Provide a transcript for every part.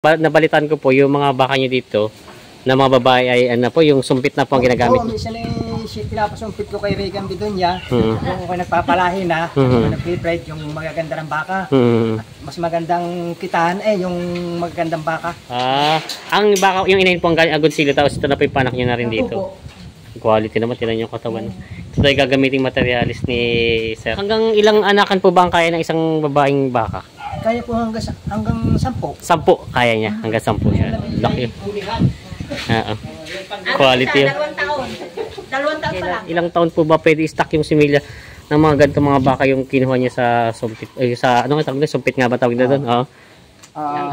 Nabalitan ko po yung mga baka nyo dito na mga babae ay ano po, yung sumpit na po ang ginagamit. Oo, minsan pinapasumpit ko kay Regan Bidonya. Kung ako nagpapalahin na, nag-breed yung magaganda ng baka. Mas magandang kitaan yung magagandang baka. Ang baka, yung inahin po ang galing agad sila, tapos ito na po yung panak nyo na rin dito. Quality naman, tinan yung katawan. Ito tayo gagamiting materialis ni Sir. Hanggang ilang anakan po ba ang kaya ng isang babaeng baka? Kaya po hanggang 10. 10 kaya niya, hanggang 10 siya. Laki. Quality. 2 taon. 2 taon pa lang. Ilang taon po ba pwede i-stock yung similya ng mga ganito mga baka yung kinuha niya sa sumpit? Sa ano nga tawag na? Sumpit nga ba tawag na doon?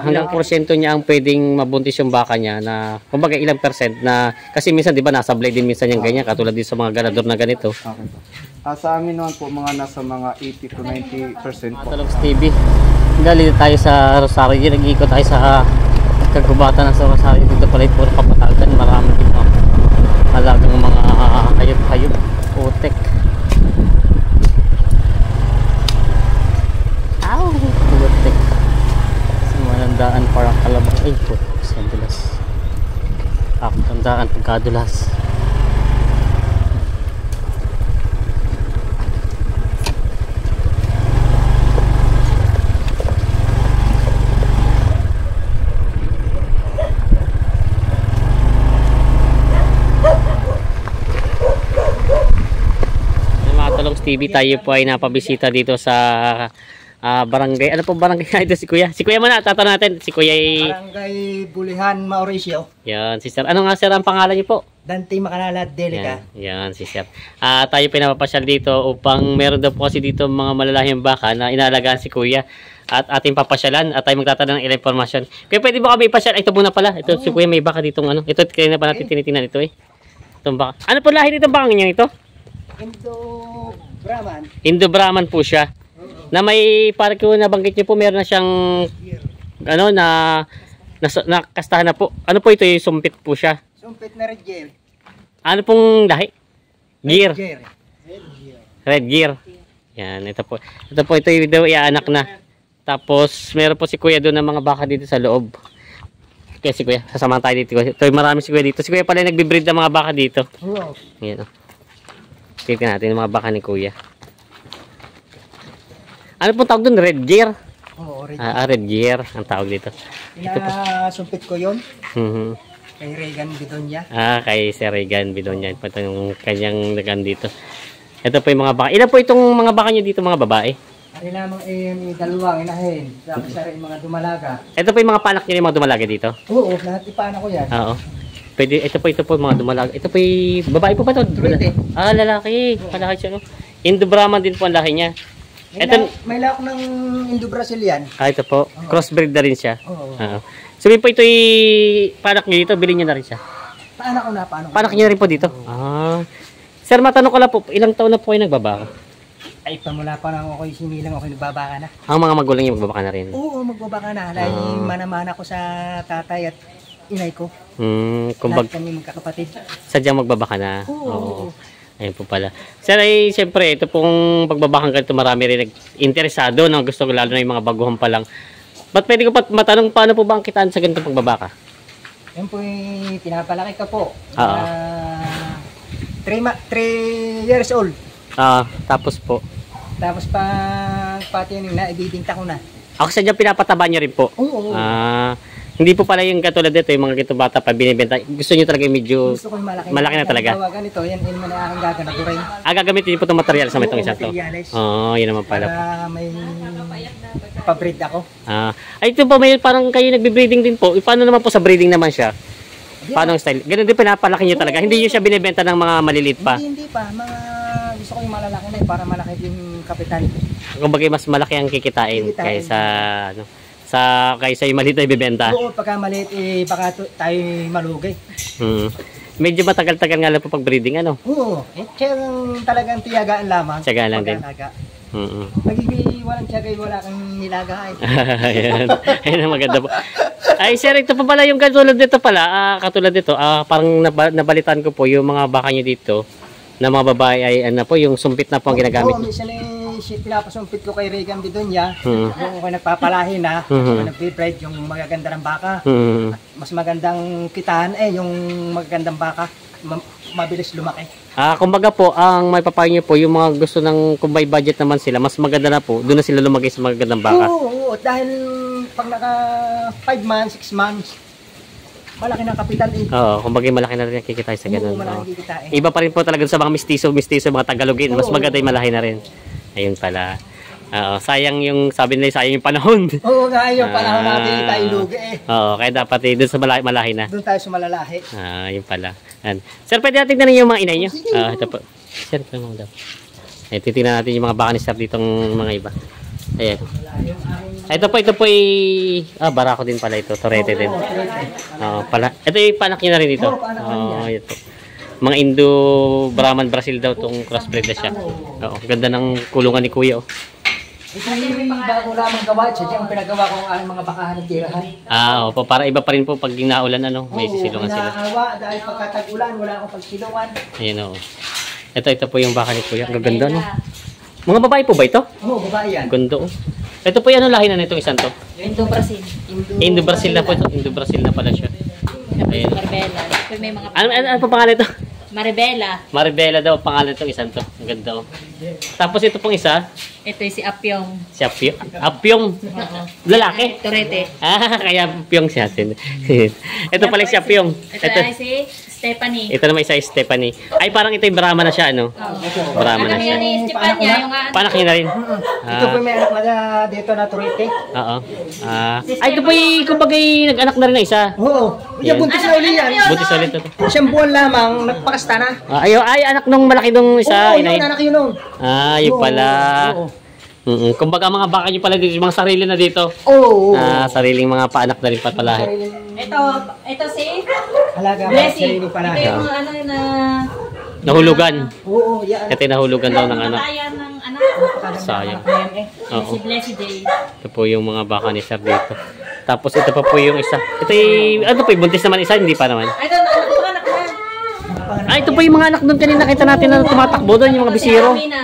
Hanggang porsyento niya ang pwedeng mabuntis yung baka niya na kumbaga ilang percent na kasi minsan 'di ba nasa blade din minsan yung ganyan katulad din sa mga ganador na ganito. Sa amin naman po mga nasa mga 80 to 90% po. Talong TV. Dali tayo sa Rosario, nag-iikot tayo sa kagubatan ng sa Rosario. Dito pala puro kapatagan, marami dito talagang mga hayop-hayop, utek. Ow! Utek. Sumanandaan parang kalabang. Ay po, sandulas. Tandaan pagkadulas. TV, tayo po ay napabisita dito sa barangay. Ano po barangay ito si Kuya? Si Kuya muna, tatanong natin. Si Kuya ay... Barangay Bulihan, Mauricio. Yan, si Sir. Ano nga Sir ang pangalan niyo po? Dante Macanala Delica. Yan, si Sir. Tayo pinapapasyal dito upang meron daw po kasi dito mga malalahing baka na inaalagaan si Kuya. At ating papasyalan at tayo magtatanong ng ilang informasyon. Kuya, pwede ba kami ipasyal? Ito muna pala. Ito si Kuya may baka ditong ano. Ito kaya na pa natin tinitingnan ito eh. Itong baka. Ano po lahi nitong baka niyo ito? Brahman. Indo-Brahman po siya. Na may parang kung nabanggit niyo po meron na siyang ano na kastahan na po. Ano po ito yung sumpit po siya? Sumpit na red gear. Ano pong lahi? Gear. Red gear. Yan, ito po. Ito po ito yung iaanak na. Tapos meron po si Kuya doon ng mga baka dito sa loob. Kaya si Kuya, sasamahan tayo dito. Ito marami si Kuya dito. Si Kuya pala nagbe-breed ng mga baka dito. Oo. Yan o. Tignan natin yung mga baka ni Kuya. Ano pong tawag doon? Red gear? Oo, red gear. Red gear ang tawag dito. Sumpit ko yun. Kay Regan Bidonya. Kay Sir Regan Bidonya. Ito yung kanyang nagan dito. Ito po yung mga baka. Ilan po itong mga baka nyo dito mga babae? Ay lamang dalawang inahin. Tapos yung mga dumalaga. Ito po yung mga panak nyo yung mga dumalaga dito? Oo, lahat ipana ko yan. Oo. Pwede, ito po mga dumalaga. Ito po yung babae po ba ito? Lalaki. Palaki siya. No? Indo-Brahman din po ang laki niya. May laki ng Indo-Brazilian. Ito po. Crossbreed na rin siya. Oo. Sabihin po ito yung panak niyo dito. Bilhin niyo na rin siya. Paano ko na? Panak niyo rin po dito? Sir, matanong ko lang po. Ilang taon na po kayo nagbabaka? Ay, pamula pa lang ako sinilang ako nagbabaka na. Ang mga magulang niyo magbabaka na rin? Oo, magbabaka na. Dahil mana-mana ko sa tatay at inay ko. Lahat kami magkakapatid. Sadyang magbabaka na? Oo. Ayun po pala. Sir, ay siyempre, ito pong pagbabakang ganito, marami rin interesado, no? Gusto ko lalo na yung mga baguhan pa lang. Ba't pwede ko matanong paano po ba ang kitaan sa ganitong pagbabaka? Yan po yung pinapalaki ka po. 3 years old. Tapos po? Tapos pati yun na, ibibinta ko na. Ako sadyang pinapataba nyo rin po? Oo. Hindi po pala yung katulad dito, yung mga ganito bata pa binibenta. Gusto nyo talaga yung medyo gusto ko yung malaki na talaga. Ganito, yan naman ang aking gaganadurin. Gagamitin niyo po itong material sa itong isa to. Yun naman pala. Para may pa-breed ako. Ito po, may parang kayo nagbe-breeding din po. Paano naman po sa breeding naman siya? Paano ang style? Ganun din pinapalaki nyo talaga. Hindi nyo siya binibenta ng mga maliliit pa? Hindi pa. Gusto ko yung malalaki na para malaki yung kapital. Kumbaga mas malaki ang kikitain kaysa ano. Kaysa yung maliit na ibibenta. Oo, pagka maliit baka tayo malugi. Medyo matagal-tagal nga lang po pag breeding ano. Oo, talagang tiyagaan lamang. Tiyagaan lang din. Magiging walang tiyagay, wala kang nilaga. Ayun ang maganda po. Ay sir, ito pa pala yung katulad dito pala. Katulad dito, parang nabalitan ko po yung mga baka nyo dito na mga babae ay ano po, yung sumpit na po ang ginagamit. Oo, minsan pinapasumpit ko kay Regan Bidonya, kung ako nagpapalahin na, nagpe-pride yung magaganda ng baka. At mas magandang kitaan yung magagandang baka, mabilis lumaki. Kumbaga po, ang may papayo niyo po, yung mga gusto ng, kung may budget naman sila, mas maganda na po, doon na sila lumagay sa magagandang baka. Oo, dahil pag naka 5 months, 6 months, malaki na kapital eh. Oo, kumbaga malaki na rin kikita sa ganun. Malaki kikita Iba pa rin po talaga sa mga mistiso, mga Tagalogin. Mas maganda yung malaki na rin. Ayun pala. Sayang yung, sabi nila, sayang yung panahon. Oo nga, yung panahon natin tayo lugi eh. Oo, kaya dapat doon sa malahi na. Doon tayo sa malalahi. Yun pala. Sir, pwede natin tingnan yung mga inay nyo? Ito po. Sir, ito mo daw. Titingnan natin yung mga baka ni Sir ditong mga iba. Ayan. Ito po barako din pala ito. Torete din. Pala. Ito yung panak nyo na rin dito. Ito. Mga Indo Brahman Brazil daw tong crossbred na siya. Ganda ng kulungan ni Kuya. Ito yung bago lamang gawa. Sadyang pinagawa ko ang aking mga bakahan at tirahan. Opo. Para iba pa rin po pag naulan, may sisilungan sila. Naawa dahil pagkatag-ulan, wala akong pagsilungan. Ayan Ito po yung baka ni Kuya. Ang gaganda, no? Mga babae po ba ito? Oo, babae yan. Ganda, Ito po yung lahi na nitong isang to? Indo-Brazil. Indo-Brazil na po ito. Indo-Brazil na pala siya. Ayan. Maribela. May mga Ano pa pangalan ito? Maribela. Maribela daw pangalan itong isang to. Ang ganda, Tapos ito pong isa. Ito yung si Apyong. Si Apyong. Apyong. Lalaki. Torete. Kaya Apyong siya. Ito pala si Apyong. Ito ay si Stephanie. Ito naman isa si Stephanie. Ay, parang ito yung Brahma na siya, Brahma na Ano siya. yan ni Stephanie? Yung Panak niya na rin. Ito po may anak na dito na Torete. Oo. Ay, ito po yung kumbaga nag-anak na rin na isa. Oo. Yung buntis na uli yan. Buntis ulit ito. Siyang buwan lamang, nagpakasta na. Ay, anak nung malaki nung isa. Oo, yun, anak yun nun. Yun pala. Oo. Kumbaga mga baka nyo pala dito, mga sarili na dito. Oo. Sariling mga paanak na rin pala. Ito si Halaga, Blessing. sarili pa na. Ito yung mga ano na Nahulugan. Oo, yan. Ito yung nahulugan daw ng anak. Namatayan ng anak. Sayang. Yan eh. Oo. Si Blessy Day. Ito po yung mga baka ni Sir dito. Tapos ito pa po yung isa. Ito yung, ano po yung buntis naman isa? Hindi pa naman. Ito, anak na. Ito po yung mga anak doon kanina nakita natin na tumatakbo doon, yung mga bisiro. Si Amina.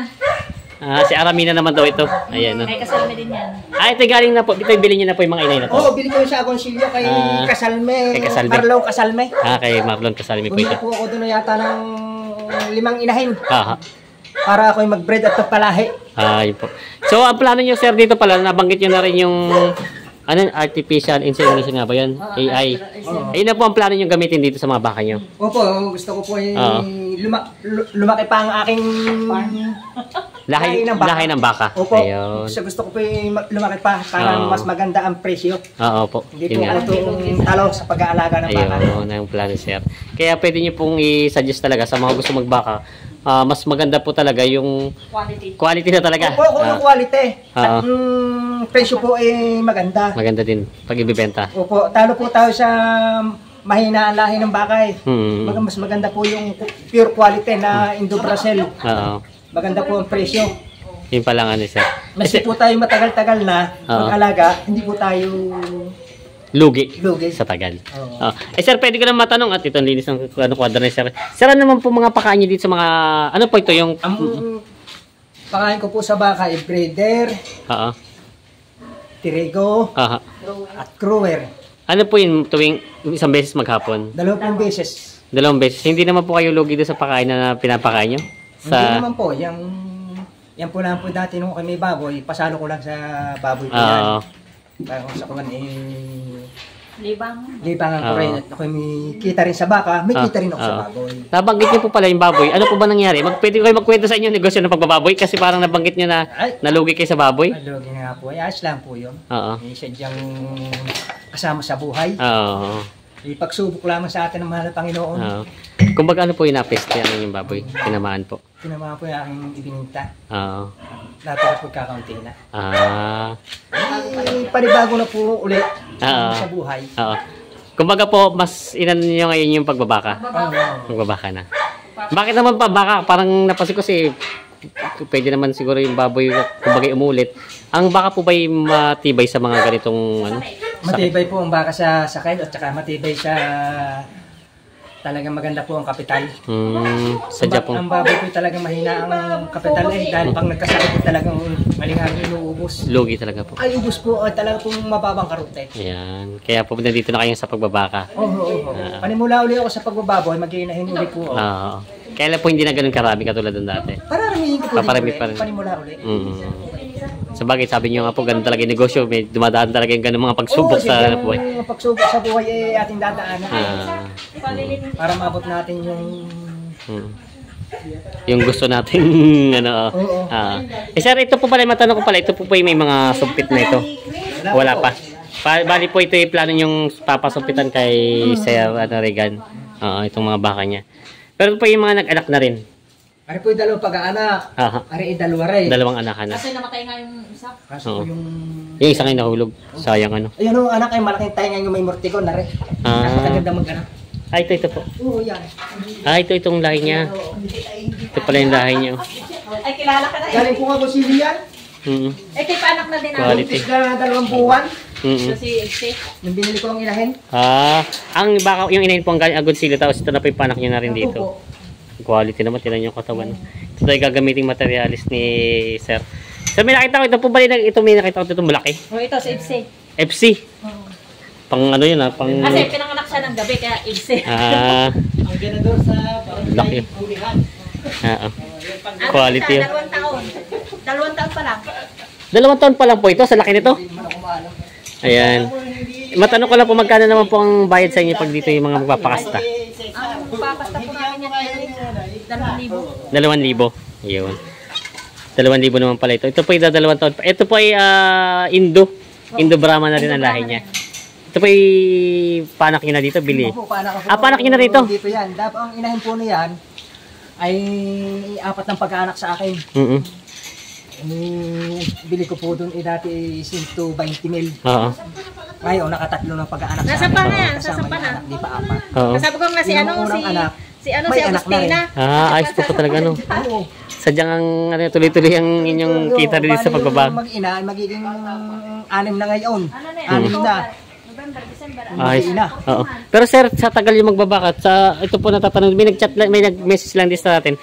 Si Aramina naman daw ito. Ayan, May kasalme din yan. ito galing na po. Ito yung bilhin nyo na po yung mga inay na to. Oo, bili ko yung sa Agoncillo kay Casalme. Kay Casalme. Marlon Casalme. Kay Marlon Casalme po ito. Bumili po ako doon yata ng 5 inahin. Aha. Para ako'y mag-breed at palahi. Yun po. So, ang plano nyo, sir, dito pala, nabanggit nyo na rin yung artificial insemination nga ba yan? AI. Ayun na po ang plano nyo gamitin dito sa mga baka nyo. Opo, gusto ko po lumaki pa ang aking Lahi ng baka. Opo, Ayun. gusto ko po lumaki pa para mas maganda ang presyo. Oo po. Hindi Yun po nga. ako itong talo sa pag-aalaga ng baka. Ayun, ang plano, sir. Kaya pwede nyo pong i-suggest talaga sa mga gusto magbaka. Mas maganda po talaga yung quality na talaga. Opo, yung quality. At Oo. presyo po ay maganda. Maganda din pag ibibenta. Opo, talo po tayo sa mahina ang lahi ng baka eh. Mas maganda po yung pure quality na Indo-Brazil. Oo. Maganda po ang presyo. Yun pa lang sir. Maski po tayo matagal-tagal na mag-alaga, hindi po tayo Lugi lugi. sa tagal. Oo. Sir, pwede ko lang matanong at ito ang linis ng kwadro ni sir. Sir, ano naman po mga pakain niyo dito sa mga, ano po ito yung... Ang pakain ko po sa baka ay breeder, Oo. tirigo, Aha. at grower. Ano po yun tuwing isang beses maghapon? 2 beses. 2 beses. Hindi naman po kayo lugi doon sa pakain na pinapakain nyo? Hindi naman po, yan po lang po dati nung kami baboy, pasalo ko lang sa baboy ko yan. Parang sa kuman libangan ko rin at ako may kita rin sa baka, may kita rin ako sa baboy. Nabanggit niyo po pala yung baboy. Ano po ba nangyari? Pwede kayo magkwento sa inyo negosyo ng pagbababoy kasi parang nabanggit niyo na nalugi kayo sa baboy. Nalugi nga po, ayos lang po yun. Oo. Isa diyang kasama sa buhay. Oo. Ipagsubok lamang sa atin ng mahal na Panginoon. Oo. Kumbaga ano po yung napeste yung baboy? Tinamaan po. Tinamaan po yung aking ibininta. Oo. Natira po kakaunti na. Panibago na po ulit sa buhay. Oo. Kumbaga po, mas inan nyo ngayon yung pagbabaka. Pagbabaka na. Bakit naman pa baka? Parang napansin ko kasi pwede naman siguro yung baboy kumbaga umulit. Ang baka po ba'y matibay sa mga ganitong ano? Matibay po ang baka sa sakay at saka matibay sa talagang maganda po ang kapital. Sadya po. Ang baboy po talagang mahina ang kapital dahil pag nagkasakit talagang malingang inuubos. Lugi talaga po. Ay, ubos po, talagang pong mababang karote. Ayan. Kaya po nandito na kayo sa pagbabaka. Oo. Panimula uli ako sa pagbababoy, mag-iinahin uli po. Oo. Kaya po hindi na ganun karami katulad ng dati. Pararamihin ko po Paparami dito pa rin. panimula uli. Sa bagay, sabi niyo nga po, ganun talaga yung negosyo. May dumadaan talaga yung ganun mga pagsubok sa buhay. Yung pagsubok sa buhay ating dadaanan. Para maabot natin yung gusto natin, ano. Oo. Sir, ito po pala, matanong ko pala, ito po may mga sumpit na ito. Wala pa. Bali po ito yung plano yung papasumpitan kay Sir Regan. Itong mga baka niya. Pero po yung mga nag-anak na rin. Ari po yung dalawang pag-aanak. Ari dalawa rin. Dalawang anakan na. Kasi namatay nga yung isa. Kaso po yung... Yung isang ay nahulog. Sayang ano. Ayun o, anak ay malaking tayo yung may mortigon na rin. Napakaganda mag-anak. Ito po. Oo, yan. Itong lahi niya. Ito pala yung lahi niya. Ay, kilala ka na eh. Galing po nga kung sili yan. Ito yung panak na din namin. Quality. Buntis na 2 buwan. Kasi Elsie. Nung binili ko ang ilahin. Ang baka yung inahin po ang galing agad sila tapos ito na po yung panak niya na rin dito. Quality naman, tinan yung katawan. Ito tayo gagamiting materialis ni Sir. So may nakita ko, ito po ba ito may nakita ko ito malaki? Ito si Elsie. FC. Pang ano yun pang... Kasi pinanganak siya ng gabi kaya Elsie. Ang ganador sa laki. Pulihan. Quality. 2 taon. 2 taon pa lang. 2 taon pa lang po ito, sa laki nito. Ayan. Matanong ko lang po magkano naman po ang bayad sa inyo pag dito yung mga magpapakasta. Ang papasta po namin yan 2,000. 2,000. Ayun. 2,000 naman pala ito. Ito po yung 2 taon. Ito po ay Indo Brahma na rin ang lahi niya. Ito po ay panak niya na dito, bili. Panak niya na rito. Dito yan. Dapat ang inahin po niyan ay 4 ng pag-aanak sa akin. Bili ko po doon dati 120 mil. Ngayon, nakatatlo ng pag-aanak sa akin. Nasa pa na yan, Kasama nasa pa yung na. anak, di pa 4. Sabi ko nga si May anak na rin. Agustina. Ayos po talaga no. Oo. Sadyang ang tuloy-tuloy ang inyong kita rin sa pagbabag. Mag-ina ay magiging 6 na ngayon. Ano na 6 na. November, December. Ayos. Oo. Pero sir, sa tagal yung magbabakat, ito po natatanong, may nag-message lang din sa atin.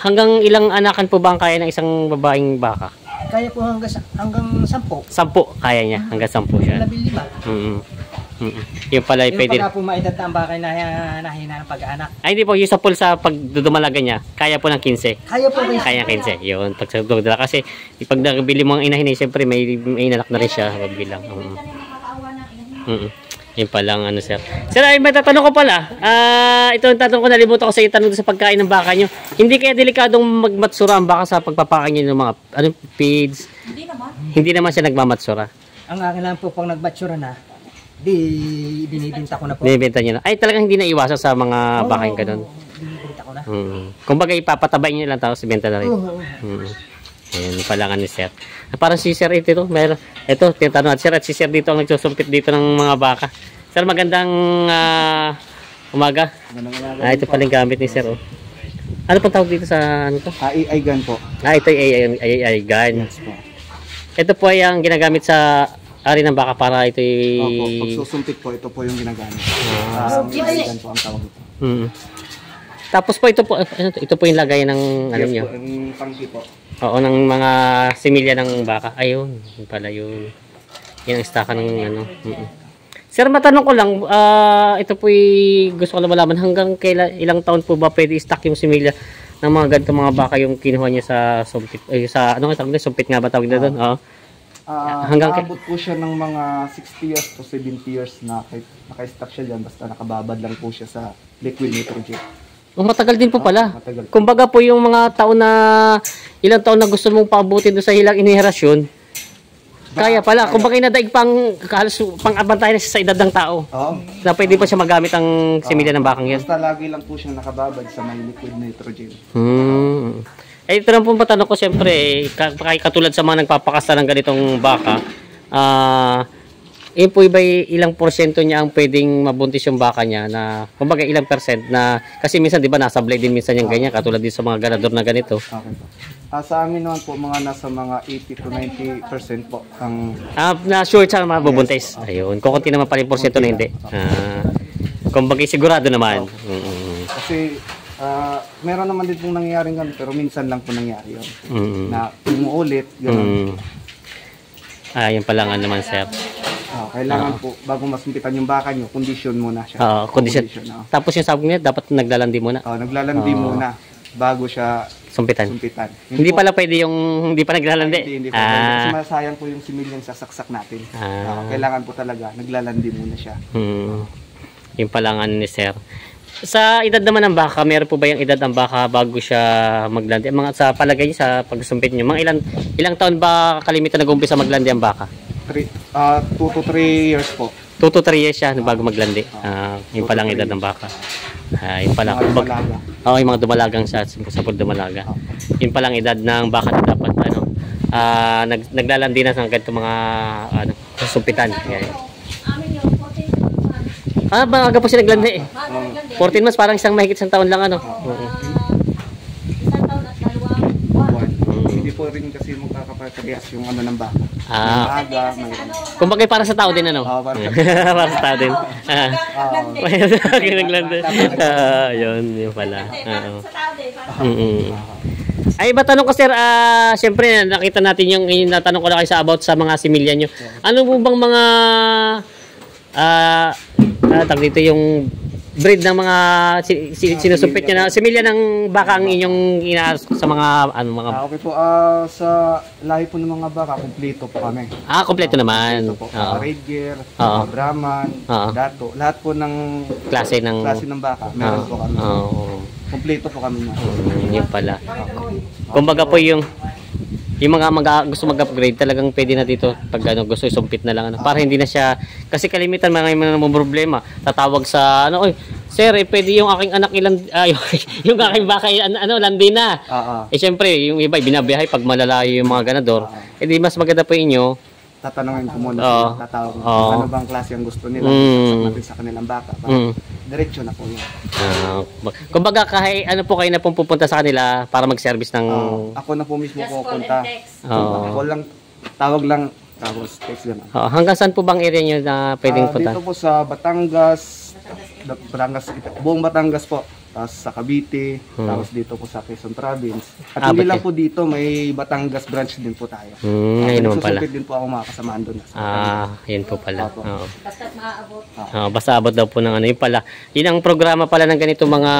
Hanggang ilang anakan po ba ang kaya ng isang babaeng baka? Kaya po hanggang 10. 10 kaya niya, hanggang 10 siya. 15. Yung pala Yung pwede. pagka po maedad na ang bakay na nahina ng pag-aanak. Ay hindi po, yung sa pool sa pagdudumalaga niya, kaya po ng 15. Kaya po rin. Kaya 15. Yun, pag sa dudumalaga. Kasi pag nabili mo ang inahin, siyempre may inanak na rin siya. Magbilang. Yun palang ano sir. Sir, ay matatanong ko pala. Ito ang tatanong ko, nalimutan ko sa iyo tanong sa pagkain ng baka nyo. Hindi kaya delikadong magmatsura ang baka sa pagpapakain nyo ng mga feeds? Hindi naman. Hindi naman siya nagmamatsura. Ang akin lang po pang nagbatsura na, di binibinta ko na po. Binibenta niya na. Ay talagang hindi na iwasan sa mga baka yung ganun. Binibinta ko na. Kung bagay ipapatabay nyo lang tapos ibenta na rin. Ayan, pala nga ni Sir. Parang si Sir ito. Meron. Ito, tinatanong at Sir. At si Sir dito ang nagsusumpit dito ng mga baka. Sir, magandang umaga. Ito pala yung gamit ni Sir. Ano pang tawag dito sa ano to? AI gun po. Ito yung AI gun. Ito po ay ang ginagamit sa ari ng baka para ito Opo, pagsusumpit po, ito po yung ginagamit. AI gun po ang tawag ito. Tapos po ito po yung lagay ng ano niyo. Ang tangki po. Oo, ng mga similya ng baka. Ayun, yun pala yun. Yan ang staka ng ano. Sir, matanong ko lang, ito po gusto ko lang malaman, hanggang ilang taon po ba pwede i-stock yung similya ng mga ganito mga baka yung kinuha niya sa sumpit? Sa ano nga tawag na? Sumpit nga ba tawag na doon? Hanggang Aabot po siya ng mga 60 years to 70 years na naka-stock siya dyan, basta nakababad lang po siya sa liquid nitrogen. Matagal din po pala. Matagal. Kumbaga po yung mga taon na, ilang taon na gusto mong paabutin doon sa ilang iniherasyon, kaya pala. Kumbaga inadaig pang-abantay na siya sa edad ng tao. Oo. Na pwede pa siya magamit ang similya ng bakang yan. Basta lagi lang po siyang nakababad sa may liquid nitrogen. Ito lang po patanong ko siyempre, katulad sa mga nagpapakasta ng ganitong baka, yun po ba ilang porsyento niya ang pwedeng mabuntis yung baka niya na, kumbaga ilang percent na, kasi minsan di ba nasa blade din minsan yung ganyan, katulad din sa mga ganador na ganito. Okay po. Sa amin naman po, mga nasa mga 80 to 90% po ang... na sure siya mabubuntis. Ayun, kukunti naman pala yung porsyento na hindi. Kumbaga sigurado naman. Kasi meron naman din pong nangyayaring ganun, pero minsan lang po nangyari yun. Na umuulit, gano'n. Yun pala nga naman, sir. Kailangan po, bago masumpitan yung baka nyo, condition muna siya. Condition. Tapos yung sabog niya, dapat naglalandi muna. Naglalandi muna bago siya sumpitan. Hindi po, pala pwede yung hindi pa naglalandi. Hindi po. Kasi masayang po yung similyang sasaksak natin. Kailangan po talaga, naglalandi muna siya. Yung pala nga ni sir. Sa edad naman ng baka, meron po ba yung edad ng baka bago siya maglandi? Mga sa palagay niyo, sa pagsumpit niyo, mga ilang taon ba kalimitan nag-umpisa maglandi ang baka? 2 to 3 years po. 2 to 3 years siya bago maglandi. Yung palang edad ng baka. Yung pala. Yung mga dumalagang sa dumalaga. Yung palang edad ng baka na dapat naglalandi na sa ganito mga susumpitan. Baga po siya naglandi eh. 14 months, parang mahigit isang taon lang Isang taon at 2 buwan. Hindi po rin kasi magkakaparehas yung ng baka. Kumbaga para sa tao din para sa tao din. Naglandi. Yun pala. Sa tao din. Ay, tanong ko sir, siyempre nakita natin yung natanong ko na kayo about sa mga similya nyo. Ano po bang mga dito yung breed ng mga sinusupit nyo na similya ng baka ang inyong inaas sa mga mga okay po, sa lahi po ng mga baka, kumpleto po kami. Kompleto naman. Red Gear, Brahman, Dato, lahat po ng klase ng baka meron po kami. Kumpleto po kami na. Yun pala. Kumbaga po yung mga gusto mag-upgrade, talagang pwede na dito pag gusto isumpit na lang para hindi na siya, kasi kalimitan mga problema, tatawag sa sir, pwede yung aking anak yung aking baka landi na. Syempre yung iba binabiyahe pag malalayo yung mga ganador. Di mas maganda po inyo tatanungin ko muna, tatawag ano bang klase ang gusto nila sa kanilang baka. Diretso na po yun. Kumbaga kahit po kayo na pong pupunta sa kanila para mag-service ng... ako na po mismo pupunta. Call lang, tawag lang, tapos text gano'n. Hanggang saan po bang area nyo na pwedeng punta? Dito po sa Batangas, buong Batangas po. Tapos sa Cavite, tapos dito po sa Quezon Province. At hindi lang po dito, may Batangas branch din po tayo. Ayun naman pala. Susupit din po ako makakasamaan doon. Yun po pala. Basta't maaabot. Basta abot daw po ng yun pala. Yun ang programa pala ng ganito mga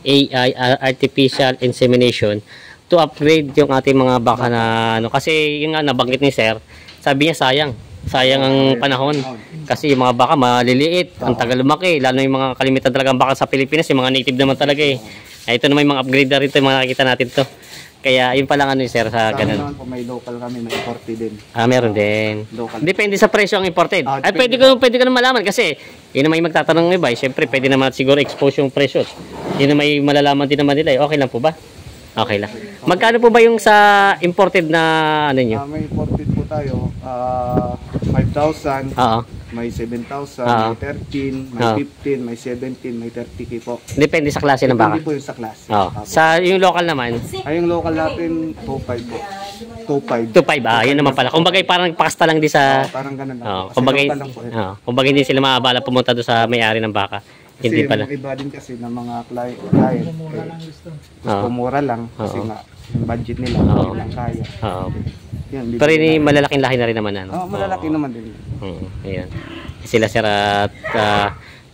AI, artificial insemination, to upgrade yung ating mga baka na kasi yung nabanggit ni sir, sabi niya sayang ang panahon. Kasi yung mga baka maliliit, ang tagal lumaki, lalo yung mga kalimitan talagang baka sa Pilipinas, yung mga native naman talaga eh. Ito naman yung mga upgrade na rin ito, yung mga nakikita natin to. Kaya yun pala sir sa ganun. Naman po, may local kami, may imported din. Meron din. Local. Depende sa presyo ang imported. Ay pwede ko na malaman kasi yun naman yung magtatanong ng iba. Siyempre pwede naman siguro expose yung presyo. Yun naman may malalaman din naman nila. Okay lang po ba? Okay lang. Magkano po ba yung sa imported na nyo? May imported po tayo, 5,000. May 7,000, may 13, may 15, may 17, may 30k po. Depende sa klase ng baka? Depende po yung sa klase. Sa yung local naman? Yung local natin, 2,500 po. 2,500. 2,500, yun naman pala. Kumbaga parang pakasta lang din sa... parang ganun lang. Kumbaga hindi sila maabala pumunta doon sa may-ari ng baka. Kasi hindi pala. Iba din kasi ng mga client gusto mura lang kasi nga yung budget nila hindi lang kaya. Pero ini malalaking lahi na rin naman malalaki naman din. Ayan. Sila sir at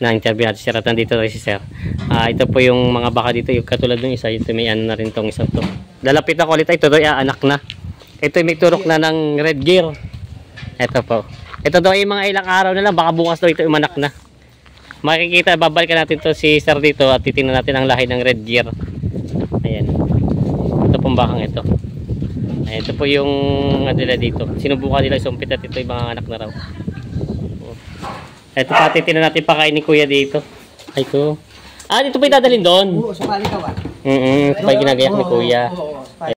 na-interview natin sir at nandito rin si sir. Ito po yung mga baka dito, yung katulad ng isa, ito may na rin tong isang to. Lalapit ako ulit, ito daw anak na. Ito may turok na ng Red Gear. Ito po. Ito daw ay mga ilang araw na lang, baka bukas daw ito umanak na. Makikita, babalikan natin to si sir dito at titingnan natin ang lahi ng Red Gear. Ayan. Ito pong bakang ito. Ayan, ito po yung nila dito. Sinubukan nila sumpit at ito yung mga anak na raw. Ito pa, titingnan natin pakain ni kuya dito. Ay, ito. Dito pa yung dadalhin doon? Oo, sa kalikawan. Ito pa yung ginagayak ni kuya.